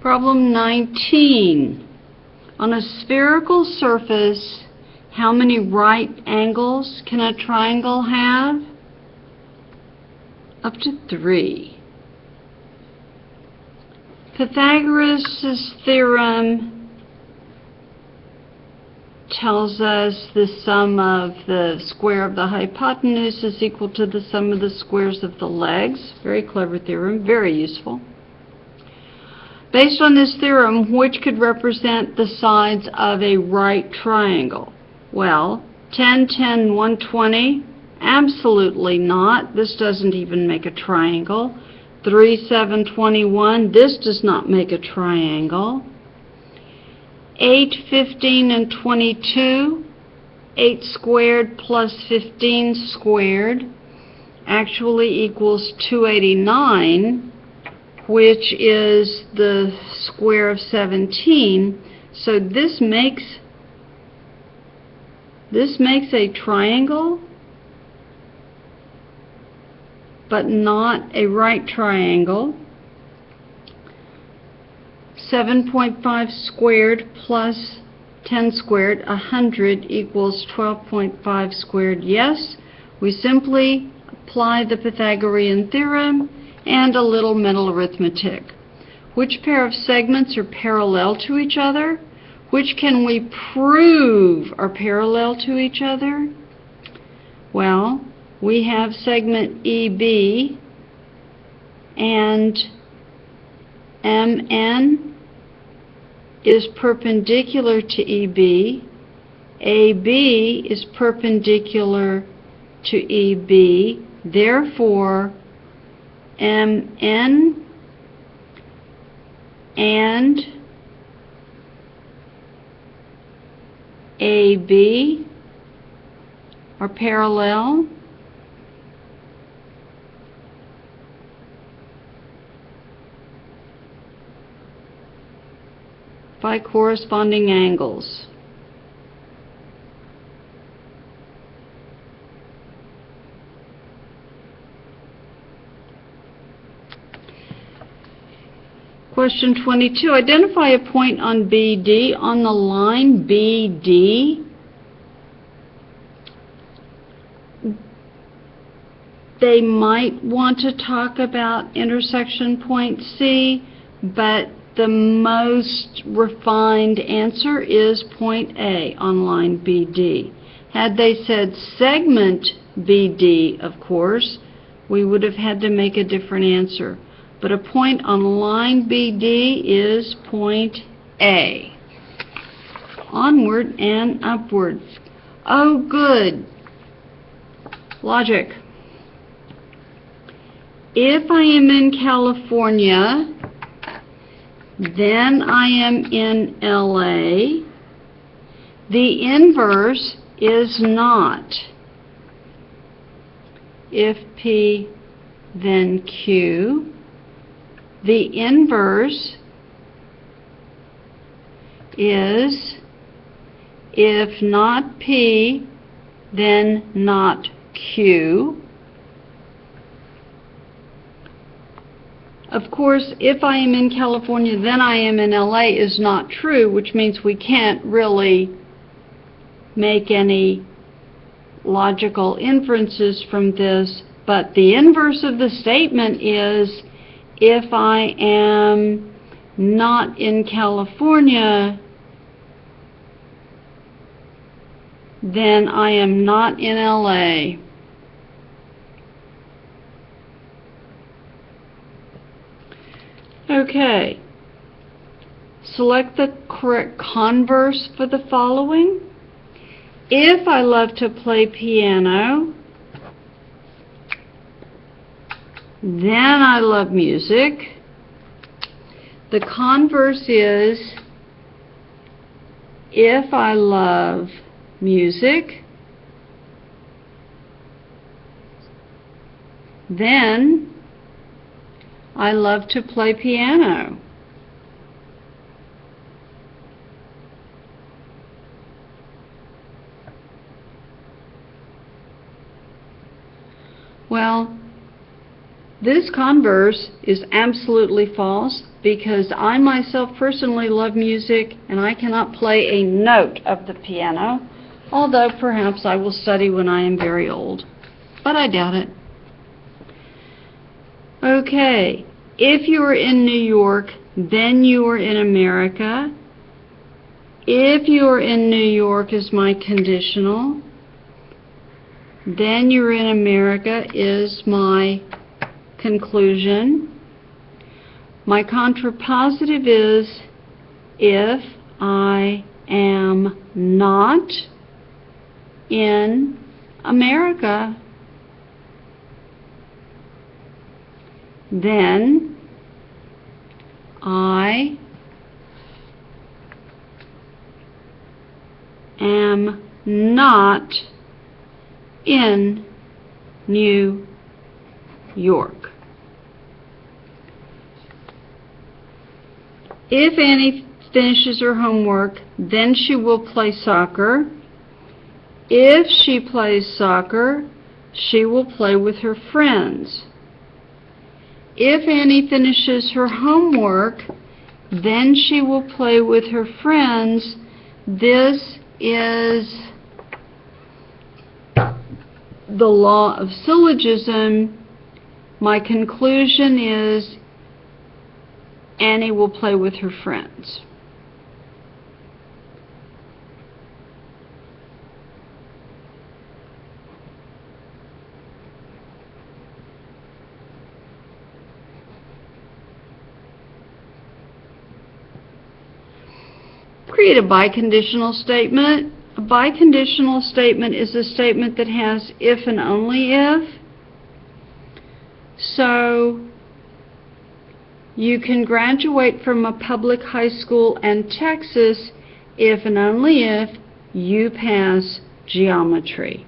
Problem 19. On a spherical surface, how many right angles can a triangle have? Up to 3. Pythagoras' theorem tells us the sum of the square of the hypotenuse is equal to the sum of the squares of the legs. Very clever theorem, very useful. Based on this theorem, which could represent the sides of a right triangle? Well, 10, 10, 120, absolutely not. This doesn't even make a triangle. 3, 7, 21, this does not make a triangle. 8, 15, and 22, 8 squared plus 15 squared actually equals 289, which is the square of 17. So this makes a triangle, but not a right triangle. 7.5 squared plus 10 squared, 100, equals 12.5 squared. Yes, we simply apply the Pythagorean theorem and a little mental arithmetic. Which pair of segments are parallel to each other? Which can we prove are parallel to each other? Well, we have segment EB and MN is perpendicular to EB. AB is perpendicular to EB. Therefore, MN and AB are parallel. By corresponding angles. Question 22. Identify a point on BD. On the line BD, they might want to talk about intersection point C, but the most refined answer is point A on line BD. Had they said segment BD, of course, we would have had to make a different answer. But a point on line BD is point A. Onward and upward. Oh, good. Logic. If I am in California, then I am in LA. The inverse is not. If P, then Q. The inverse is if not P, then not Q. Of course, if I am in California, then I am in LA is not true, which means we can't really make any logical inferences from this. But the inverse of the statement is if I am not in California, then I am not in LA. Okay, select the correct converse for the following. If I love to play piano, then I love music. The converse is if I love music, then I love to play piano. Well, This converse is absolutely false because I myself personally love music and I cannot play a note of the piano, although perhaps I will study when I am very old, but I doubt it. Okay, if you are in New York, then you are in America. If you are in New York is my conditional. Then you're in America is my conclusion. My contrapositive is if I am not in America, then I am not in New York. If Annie finishes her homework, then she will play soccer. If she plays soccer, she will play with her friends. If Annie finishes her homework, then she will play with her friends. This is the law of syllogism. My conclusion is Annie will play with her friends. Create a biconditional statement. A biconditional statement is a statement that has if and only if. So you can graduate from a public high school in Texas if and only if you pass geometry.